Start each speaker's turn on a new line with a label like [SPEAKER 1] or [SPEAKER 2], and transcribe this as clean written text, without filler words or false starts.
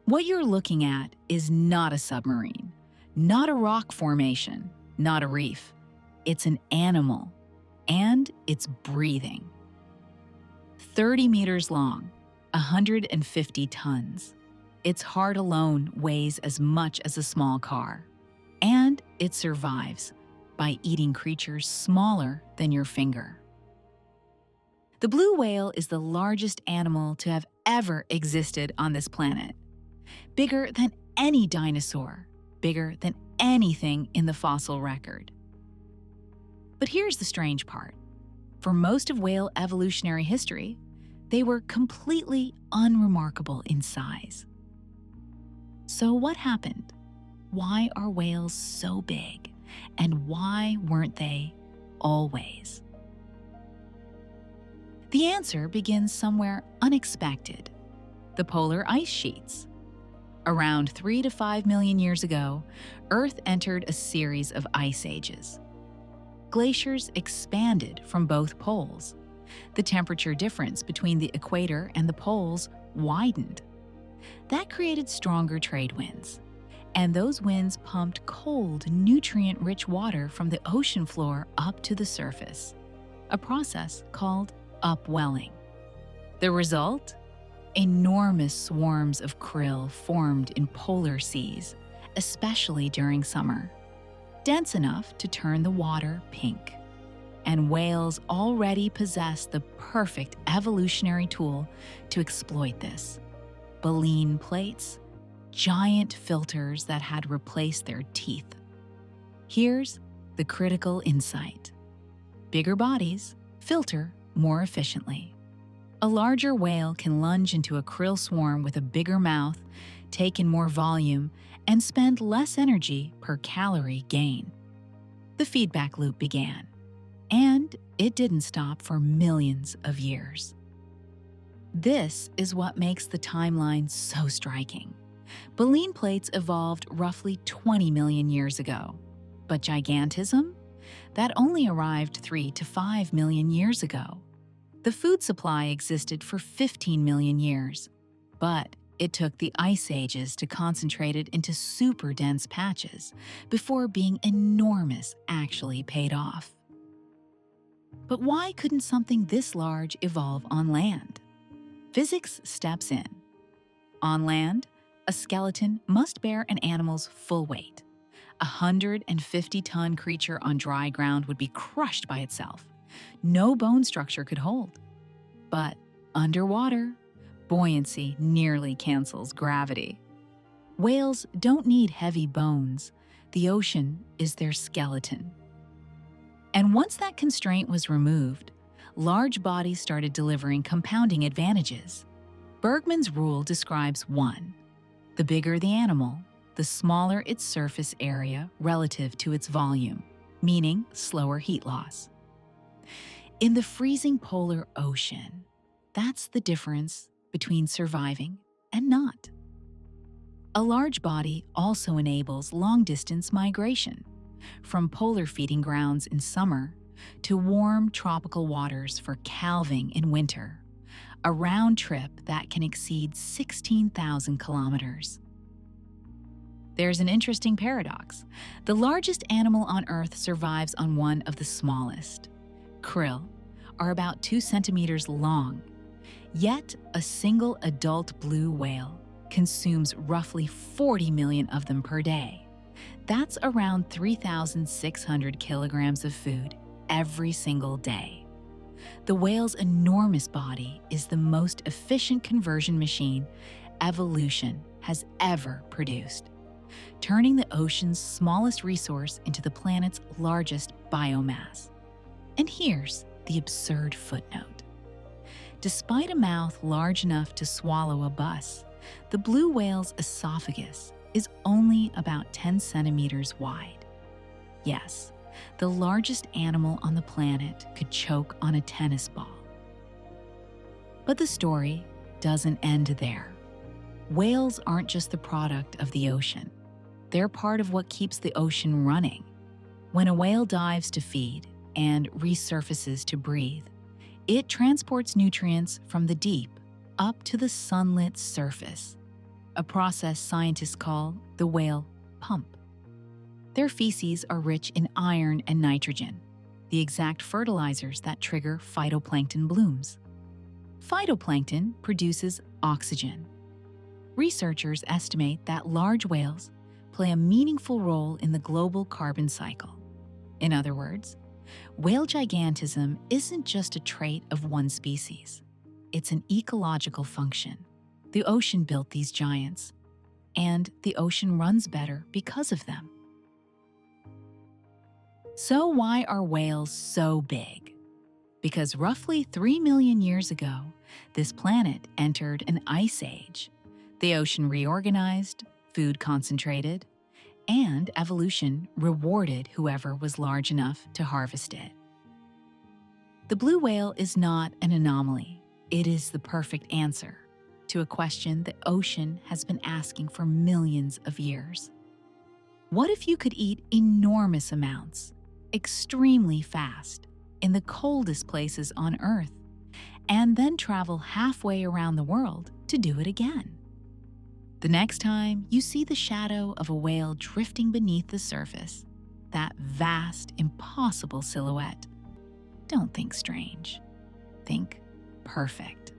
[SPEAKER 1] What you're looking at is not a submarine, not a rock formation, not a reef. It's an animal, and it's breathing. 30 meters long, 150 tons. Its heart alone weighs as much as a small car. And it survives by eating creatures smaller than your finger. The blue whale is the largest animal to have ever existed on this planet. Bigger than any dinosaur, bigger than anything in the fossil record. But here's the strange part. For most of whale evolutionary history, they were completely unremarkable in size. So what happened? Why are whales so big? And why weren't they always? The answer begins somewhere unexpected: the polar ice sheets. Around 3 to 5 million years ago, Earth entered a series of ice ages. Glaciers expanded from both poles. The temperature difference between the equator and the poles widened. That created stronger trade winds, and those winds pumped cold, nutrient-rich water from the ocean floor up to the surface, a process called upwelling. The result? Enormous swarms of krill formed in polar seas, especially during summer, dense enough to turn the water pink. And whales already possess the perfect evolutionary tool to exploit this: baleen plates, giant filters that had replaced their teeth. Here's the critical insight: bigger bodies filter more efficiently. A larger whale can lunge into a krill swarm with a bigger mouth, take in more volume, and spend less energy per calorie gain. The feedback loop began, and it didn't stop for millions of years. This is what makes the timeline so striking. Baleen plates evolved roughly 20 million years ago, but gigantism? That only arrived 3 to 5 million years ago. The food supply existed for 15 million years, but it took the ice ages to concentrate it into super dense patches before being enormous actually paid off. But why couldn't something this large evolve on land? Physics steps in. On land, a skeleton must bear an animal's full weight. A 150-ton creature on dry ground would be crushed by itself. No bone structure could hold. But underwater, buoyancy nearly cancels gravity. Whales don't need heavy bones. The ocean is their skeleton. And once that constraint was removed, large bodies started delivering compounding advantages. Bergman's rule describes one: the bigger the animal, the smaller its surface area relative to its volume, meaning slower heat loss. In the freezing polar ocean, that's the difference between surviving and not. A large body also enables long-distance migration, from polar feeding grounds in summer to warm tropical waters for calving in winter, a round trip that can exceed 16,000 kilometers. There's an interesting paradox. The largest animal on Earth survives on one of the smallest. Krill are about 2 centimeters long, yet a single adult blue whale consumes roughly 40 million of them per day. That's around 3,600 kilograms of food every single day. The whale's enormous body is the most efficient conversion machine evolution has ever produced, turning the ocean's smallest resource into the planet's largest biomass. And here's the absurd footnote. Despite a mouth large enough to swallow a bus, the blue whale's esophagus is only about 10 centimeters wide. Yes, the largest animal on the planet could choke on a tennis ball. But the story doesn't end there. Whales aren't just the product of the ocean. They're part of what keeps the ocean running. When a whale dives to feed and resurfaces to breathe, it transports nutrients from the deep up to the sunlit surface, a process scientists call the whale pump. Their feces are rich in iron and nitrogen, the exact fertilizers that trigger phytoplankton blooms. Phytoplankton produces oxygen. Researchers estimate that large whales play a meaningful role in the global carbon cycle. In other words, whale gigantism isn't just a trait of one species. It's an ecological function. The ocean built these giants, and the ocean runs better because of them. So why are whales so big? Because roughly 3 million years ago, this planet entered an ice age. The ocean reorganized, food concentrated, and evolution rewarded whoever was large enough to harvest it. The blue whale is not an anomaly. It is the perfect answer to a question the ocean has been asking for millions of years. What if you could eat enormous amounts, extremely fast, in the coldest places on Earth, and then travel halfway around the world to do it again? The next time you see the shadow of a whale drifting beneath the surface, that vast, impossible silhouette, don't think strange. Think perfect.